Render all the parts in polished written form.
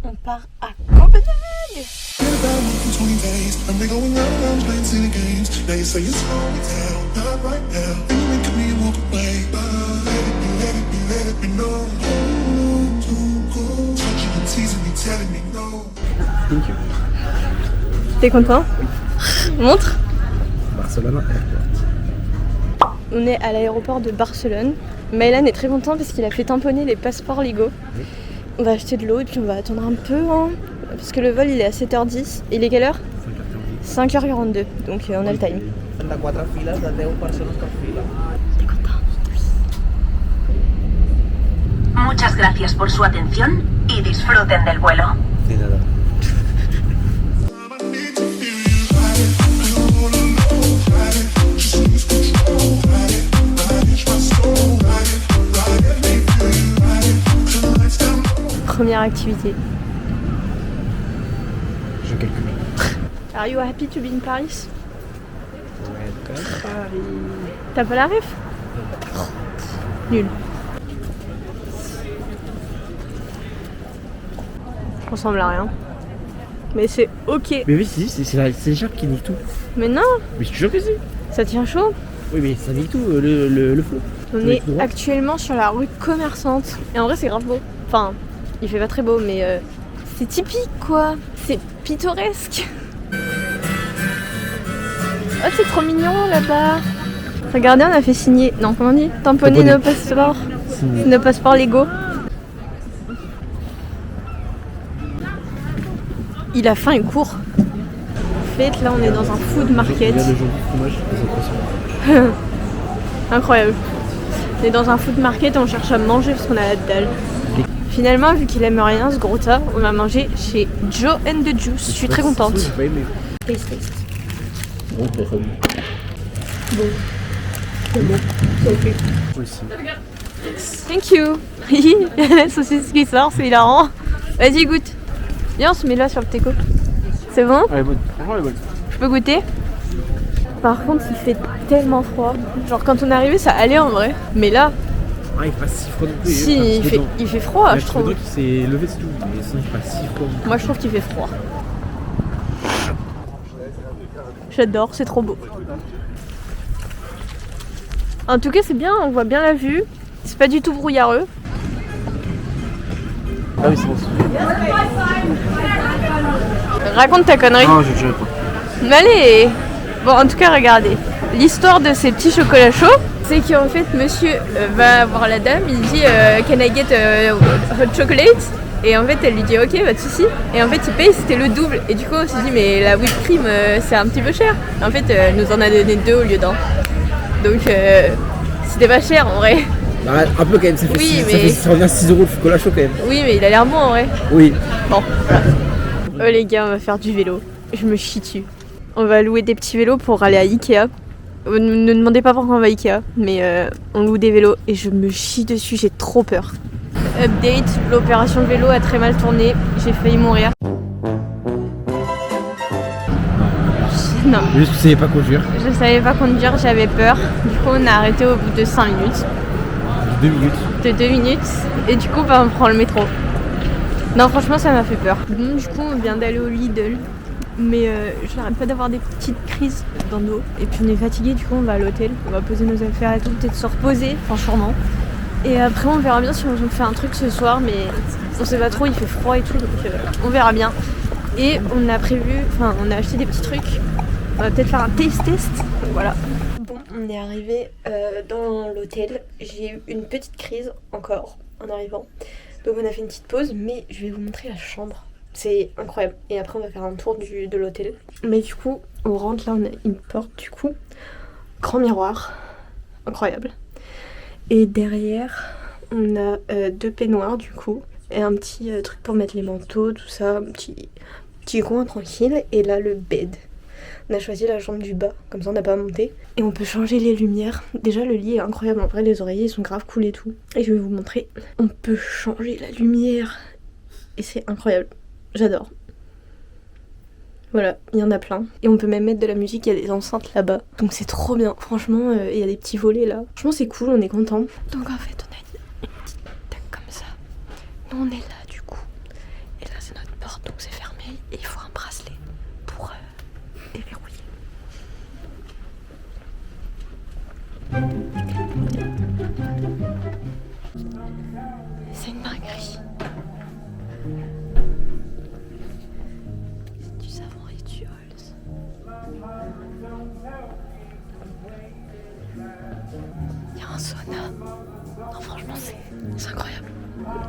On part à Copenhague. T'es content? Montre. Barcelone Airport. On est à l'aéroport de Barcelone. Maëlan est très content parce qu'il a fait tamponner les passeports légaux. Oui. On va acheter de l'eau et puis on va attendre un peu hein, parce que le vol il est à 7h10. Il est quelle heure? 5h42, donc on a le time. T'es content? Muchas gracias por su atención y disfruten del vuelo. De nada. Première activité. Je calcule. Are you happy to be in Paris? Ouais, Paris. T'as pas la ref? Nul. Ça ressemble à rien. Mais c'est ok. Mais oui, c'est l'écharpe qui nique tout. Mais non, Mais je suis sûr que si. ça tient chaud. Oui, mais ça nique tout, le flot. On Tu mets est tout droit. actuellement sur la rue commerçante. Et en vrai, c'est grave beau. Enfin, il fait pas très beau, mais c'est typique quoi. C'est pittoresque. Oh, c'est trop mignon là-bas. Regardez, on a fait signer. Non, comment on dit? Tamponner Tamponner. nos passeports. Signé. Nos passeports légaux. Il a faim et court. En fait, là, on est dans un food market. Regarde le jaune du fromage, des impressions. Incroyable. On est dans un food market et on cherche à manger parce qu'on a la dalle. Finalement, vu qu'il aime rien, ce gros tas, on va manger chez Joe and the Juice. Je suis très contente. J'ai pas aimé. Taste, taste. Bon, t'as pas vu. Bon. C'est bon. C'est ok. Moi aussi. Thank you. La saucisse qui sort, c'est hilarant. Vas-y, goûte. Viens, on se met là sur le teco. C'est bon? Elle est bonne. Franchement, elle est bonne. Je peux goûter? Par contre, il fait tellement froid. Genre, quand on est arrivé, ça allait en vrai. Mais là, Ah, il fait pas si froid non plus. si, il fait froid, je trouve. qu'il s'est levé, c'est tout. Mais sinon, il fait pas si froid. Moi, je trouve qu'il fait froid. J'adore, c'est trop beau. En tout cas, c'est bien, on voit bien la vue. C'est pas du tout brouillareux. Ah oui, c'est bon. Raconte ta connerie. Non, je dirais pas. Mais allez. Bon, en tout cas, regardez. L'histoire de ces petits chocolats chauds, c'est qu'en fait, monsieur va voir la dame, il dit Can I get hot chocolate? Et en fait, elle lui dit ok, pas de soucis. Et en fait, il paye, c'était le double. Et du coup, on s'est dit mais la whipped cream, c'est un petit peu cher. Et en fait, elle nous en a donné 2 au lieu d'un. Donc, c'était pas cher en vrai. Bah, un peu quand même, ça fait, Oui, ça mais- fait ça revient à 6 € le chocolat chaud quand même. Oui, mais il a l'air bon en vrai. Oui. Bon, voilà. Oh les gars, on va faire du vélo. Je me chie dessus. On va louer des petits vélos pour aller à Ikea. Ne demandez pas pourquoi on va à Ikea, mais on loue des vélos et je me chie dessus, j'ai trop peur. Update, l'opération de vélo a très mal tourné, j'ai failli mourir. Non, Juste que tu savais pas conduire. je savais pas conduire, j'avais peur. Du coup, on a arrêté au bout de 5 minutes. 2 minutes. De 2 minutes, et du coup, bah, on prend le métro. Non, franchement, ça m'a fait peur. Bon, du coup, on vient d'aller au Lidl. Mais je n'arrête pas d'avoir des petites crises dans nos. Et puis on est fatigué, du coup on va à l'hôtel, on va poser nos affaires et tout, peut-être se reposer, enfin sûrement. Et après on verra bien si on fait un truc ce soir, mais on sait pas trop, il fait froid et tout, donc on verra bien. Et on a prévu, enfin on a acheté des petits trucs, on va peut-être faire un taste test, voilà. Bon, on est arrivé dans l'hôtel, j'ai eu une petite crise encore en arrivant. Donc on a fait une petite pause, mais je vais vous montrer la chambre. C'est incroyable. Et après, on va faire un tour de l'hôtel. Mais du coup, on rentre là, on a une porte du coup. Grand miroir. Incroyable. Et derrière, on a 2 peignoirs du coup. Et un petit truc pour mettre les manteaux, tout ça. Un petit coin tranquille. Et là, le bed. On a choisi la chambre du bas, comme ça on n'a pas à monter. Et on peut changer les lumières. Déjà, le lit est incroyable. En vrai, les oreillers ils sont grave cool et tout. Et je vais vous montrer. On peut changer la lumière. Et c'est incroyable. J'adore. Voilà, il y en a plein. Et on peut même mettre de la musique, il y a des enceintes là-bas. Donc c'est trop bien. Franchement, il y a des petits volets là. Franchement, c'est cool, on est content. Donc en fait, on a une petite table comme ça. Nous, on est là du coup. Et là, c'est notre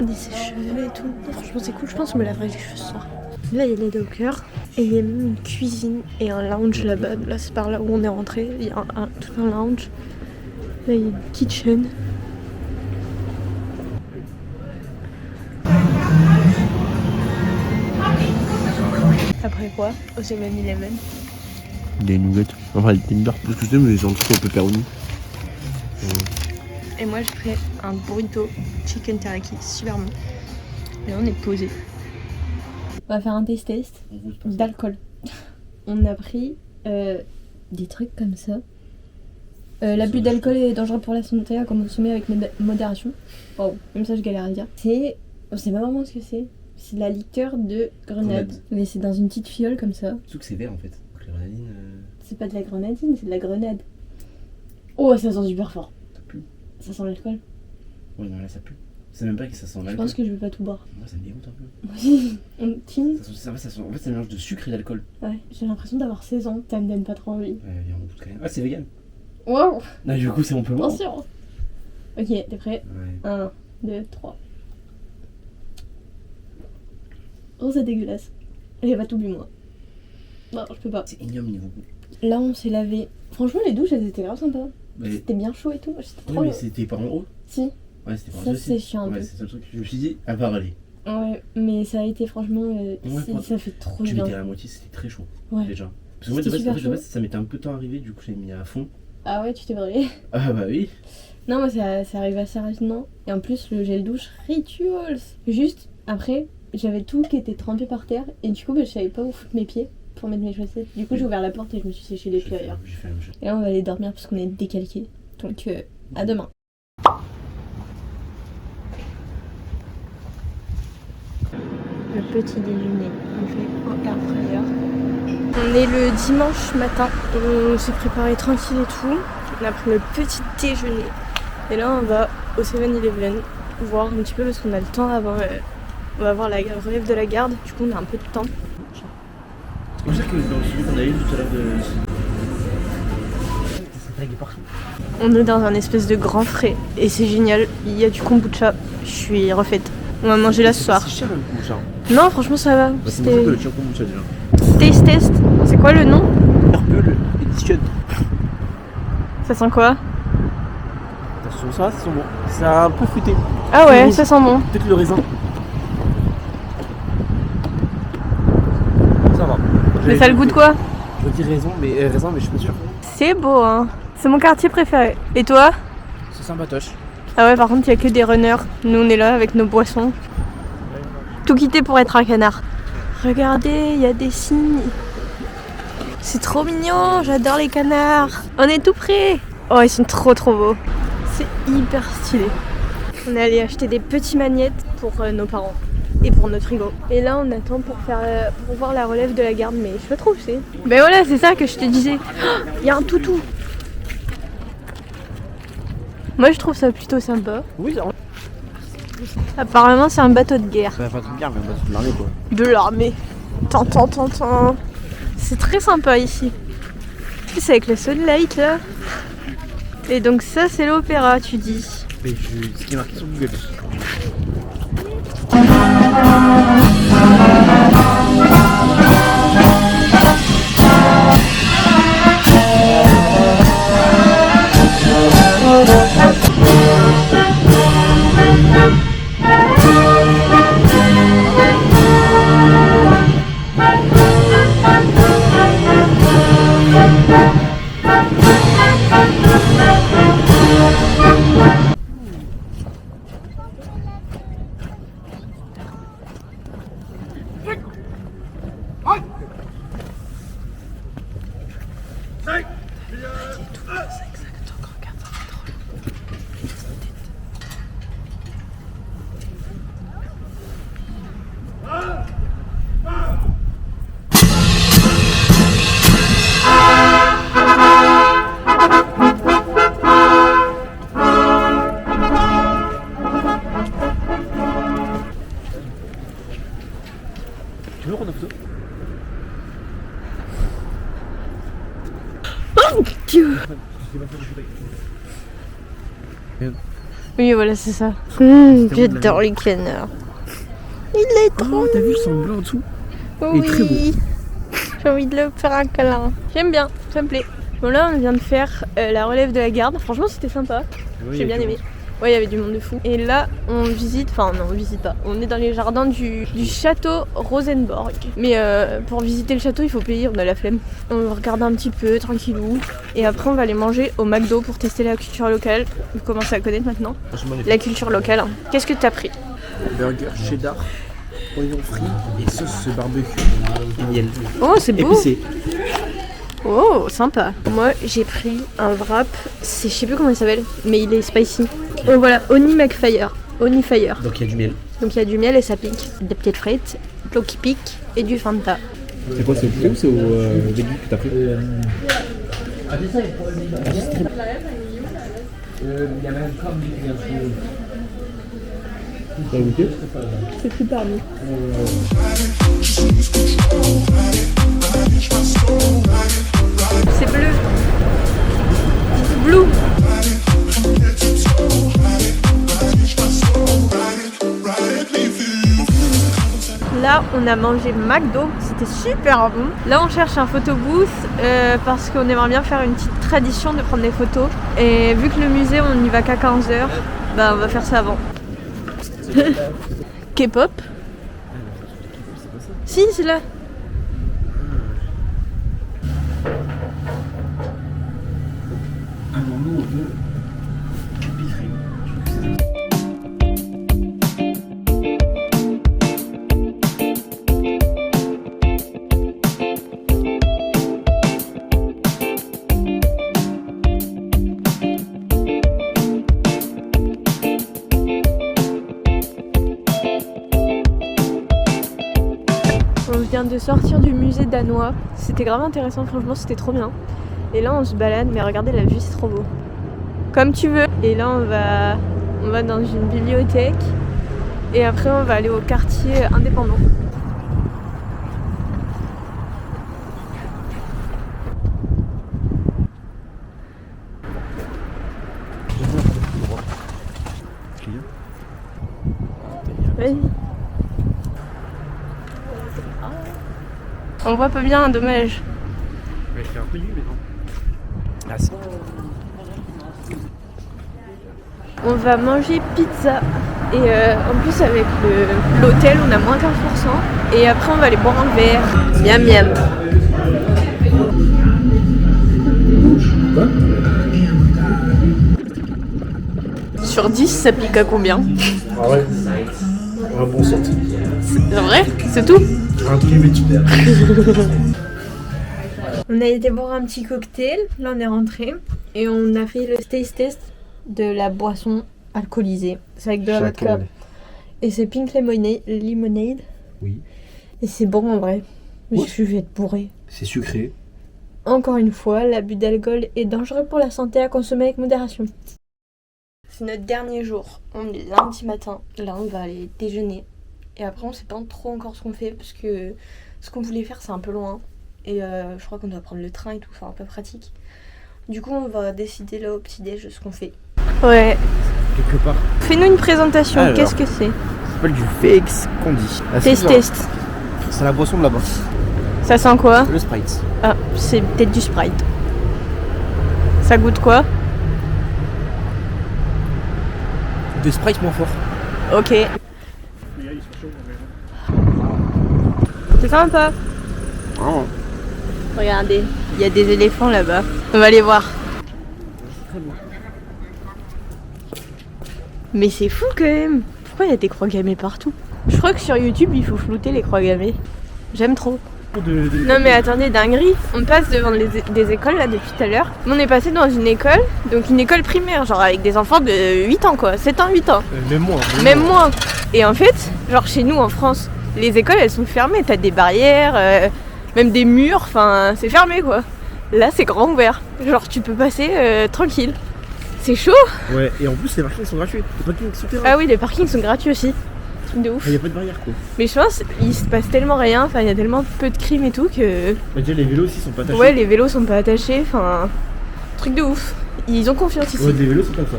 des sèche-cheveux et tout. Franchement, c'est cool. Je pense que je me laverai les cheveux ce soir. Là, il y a les dockers et il y a même une cuisine et un lounge là-bas. Là, c'est par là où on est rentré. Il y a tout un lounge. Là, il y a une kitchen. Après quoi, au 7-Eleven. Des nuggets. Enfin, des tenders. Plus que j'aime les entrées au pepperoni. Et moi, je ferai un burrito chicken teriyaki. Super bon. Et là, on est posé. On va faire un test d'alcool. On a pris des trucs comme ça. L'abus d'alcool est dangereux pour la santé à consommer avec modération. Wow, même ça je galère à dire. On sait pas vraiment ce que c'est. C'est de la liqueur de grenade. Mais c'est dans une petite fiole comme ça. Surtout que c'est vert en fait. Donc la grenadine. C'est pas de la grenadine, c'est de la grenade. Oh, ça sent super fort. Ça pue. Ça sent l'alcool. Ouais, non, là ça pue. C'est même pas que ça sent l'alcool. Je pense que je vais pas tout boire. Moi ça me dégoûte un peu. On tine. En fait, c'est un mélange de sucre et d'alcool. Ouais, j'ai l'impression d'avoir 16 ans. Ça me donne pas trop envie. Ouais, viens, on goûte quand même. Ah, c'est vegan. Wow. Ah, du coup, c'est on peut boire. Attention. Ok, t'es prêt? Ouais. 1, 2, 3. Oh, c'est dégueulasse. J'ai pas tout bu, moi. Non, je peux pas. C'est ignoble niveau goût. Là, on s'est lavé. Franchement, les douches, elles étaient grave sympas. Mais... C'était bien chaud et tout. C'était trop Ouais, mais bien. c'était pas en haut. Si. Ouais, c'était pas en Ça, haut. c'est chiant un Ouais, peu. c'est ça le truc. Je me suis dit, à part aller. Ouais, mais ça a été franchement. quand ça fait trop tu bien. mettais à la moitié, c'était très chaud. Ouais. Déjà. Parce que moi, de C'était super base, chaud. ça mettait un peu de temps à arriver, du coup, j'ai mis à fond. Ah ouais, tu t'es brûlé. Ah bah oui. Non, moi, ça arrive assez rapidement. Et en plus, le gel douche rituals. Juste, après, j'avais tout qui était trempé par terre. Et du coup, je savais pas où foutre mes pieds pour mettre mes chaussettes. Du coup, j'ai ouvert la porte et je me suis séché les pieds ailleurs. J'ai fait la même chose. Et là, on va aller dormir parce qu'on est décalqué. Donc, à demain. Le petit déjeuner, on fait au air fryer. On est le dimanche matin, on s'est préparé tranquille et tout. On a pris le petit déjeuner. Et là, on va au 7-Eleven voir un petit peu parce qu'on a le temps avant. On va voir la relève de la garde, du coup, on a un peu de temps. C'est comme ça que dans celui qu'on a eu tout à l'heure de. C'est tagué partout. On est dans un espèce de grand frais et c'est génial. Il y a du kombucha, je suis refaite. On va manger là ce soir. C'est cher le kombucha. Non, franchement, ça va. C'est beaucoup de le kombucha déjà. Taste test. C'est quoi le nom? Purple Edition. Ça sent quoi? Ça sent bon. C'est un peu fruité. Ah ouais, ça sent bon. Peut-être le raisin. Ça va. Mais ça a le goût de quoi? Je dis raisin, mais je suis pas sûr. C'est beau, hein. C'est mon quartier préféré. Et toi? C'est sympatoche. Ah ouais, par contre, il y a que des runners. Nous, on est là avec nos boissons. Tout quitter pour être un canard. Regardez, il y a des cygnes. C'est trop mignon, j'adore les canards. On est tout près. Oh, ils sont trop beaux. C'est hyper stylé. On est allé acheter des petits magnettes pour nos parents et pour notre frigo. Et là, on attend pour voir la relève de la garde, mais je sais pas trop où c'est. Ben voilà, c'est ça que je te disais. Il y a un toutou. Moi, je trouve ça plutôt sympa. Oui, c'est vrai. Apparemment, c'est un bateau de guerre. Pas de guerre, mais un bateau de l'armée quoi. De l'armée. Tant. C'est très sympa ici. C'est avec le sunlight là. Et donc ça, c'est l'opéra, tu dis. Mais ce qui est marqué sur Google. Tu veux prendre une photo? Oh Dieu. Oui, voilà, c'est ça. J'adore les canards. Il est trop. Oh, t'as vu, il blanc en dessous. Oui. Il est très beau. J'ai envie de le faire un câlin. J'aime bien, ça me plaît. Bon, là, on vient de faire la relève de la garde. Franchement, c'était sympa. J'ai bien aimé. Ouais, il y avait du monde de fou. Et là, on visite, enfin non, on visite pas. On est dans les jardins du château Rosenborg. Mais pour visiter le château, il faut payer, on a la flemme. On va regarder un petit peu, tranquillou. Et après, on va aller manger au McDo pour tester la culture locale. Vous commencez à connaître maintenant la culture locale. Hein. Qu'est-ce que t'as pris? Burger cheddar, oignon frit et sauce barbecue et miel. Oh, c'est beau. Épicé. Oh, sympa. Moi, j'ai pris un wrap. Je sais plus comment il s'appelle, mais il est spicy. Oh, voilà, Oni McFire. Oni Fire. Donc il y a du miel. Donc il y a du miel et ça pique. Des petites frites, de l'eau qui pique et du Fanta. C'est quoi, c'est au poulet ou c'est au début que t'as pris? T'as goûté? C'est super bon. C'est bleu. Blue. Là, on a mangé McDo, c'était super bon. Là, on cherche un photobooth parce qu'on aimerait bien faire une petite tradition de prendre des photos. Et vu que le musée, on n'y va qu'à 15h, bah on va faire ça avant. K-pop. Si, c'est là. On vient de sortir du musée danois. C'était grave intéressant, franchement, c'était trop bien. Et là, on se balade, mais regardez la vue, c'est trop beau. Comme tu veux. Et là, on va dans une bibliothèque. Et après, on va aller au quartier indépendant. Vas-y. On voit pas bien, dommage. Mais je fais un peu nu, mais non. Ah, c'est... On va manger pizza. Et en plus, avec l'hôtel, on a moins 15%. Et après, on va aller boire un verre. Miam miam. Sur 10, ça pique à combien? Ah ouais. Un bon sorti. C'est vrai? C'est tout? Un kilomètre. On a été boire un petit cocktail, là on est rentré et on a fait le taste test de la boisson alcoolisée. C'est avec de la vodka. Et c'est pink lemonade. Oui. Et c'est bon en vrai. Mais Ouais. je vais être bourrée. C'est sucré. Encore une fois, l'abus d'alcool est dangereux pour la santé, à consommer avec modération. C'est notre dernier jour. On est lundi matin. Là, on va aller déjeuner. Et après, on sait pas trop encore ce qu'on fait parce que ce qu'on voulait faire, c'est un peu loin. Et je crois qu'on doit prendre le train et tout, enfin, pas pratique. Du coup, on va décider là au petit-déj de ce qu'on fait. Ouais. Quelque part. Fais-nous une présentation. Alors. Qu'est-ce que c'est? Ça s'appelle du VX Candy. Test. C'est la boisson de là-bas. Ça sent quoi? Le Sprite. Ah, c'est peut-être du Sprite. Ça goûte quoi? De Sprite moins fort. Ok. C'est sympa. Oh. Regardez, il y a des éléphants là-bas. On va les voir. Très bon. Mais c'est fou quand même. Pourquoi il y a des croix gammées partout? Je crois que sur YouTube, il faut flouter les croix gammées. J'aime trop. Non mais attendez, dinguerie. On passe devant des écoles là depuis tout à l'heure. On est passé dans une école, donc une école primaire, genre avec des enfants de 8 ans quoi, 7 ans, 8 ans. Même moins. Même moins. Et en fait, genre chez nous en France, les écoles elles sont fermées, t'as des barrières, même des murs, enfin c'est fermé quoi. Là c'est grand ouvert, genre tu peux passer tranquille. C'est chaud. Ouais, et en plus les parkings sont gratuits. Les parkings souterrains. Ah oui, les parkings sont gratuits aussi. Truc de ouf. Il n'y a pas de barrière quoi. Mais je pense il se passe tellement rien, enfin il y a tellement peu de crimes et tout que... Bah, déjà les vélos aussi sont pas attachés. Ouais, les vélos sont pas attachés, enfin... Truc de ouf. Ils ont confiance ici. Ouais, les vélos sont comme ça.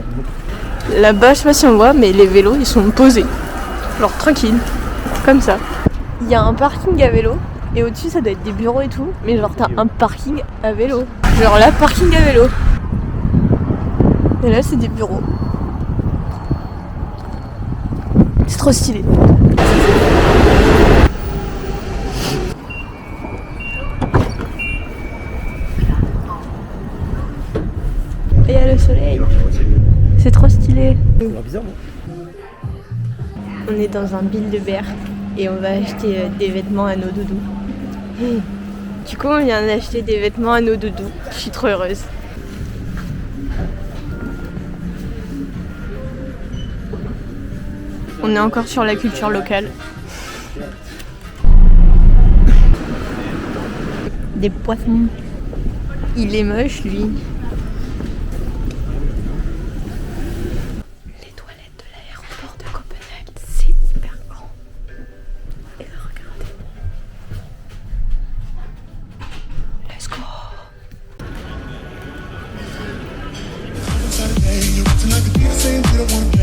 Là-bas, je sais pas si on voit, mais les vélos, ils sont posés. Genre tranquille, comme ça. Il y a un parking à vélo, et au-dessus, ça doit être des bureaux et tout. Mais genre, t'as un parking à vélo. Genre là, parking à vélo. Et là, c'est des bureaux. C'est trop stylé. Et il y a le soleil. C'est trop stylé. Ça a l'air bizarre, non? On est dans un Build-A-Bear et on va acheter des vêtements à nos doudous. Du coup, on vient d'acheter des vêtements à nos doudous. Je suis trop heureuse. On est encore sur la culture locale. Des poissons. Il est moche, lui. Les toilettes de l'aéroport de Copenhague, c'est hyper grand. Et regardez. Let's go. Saturday, you're acting like a diva saying you don't wanna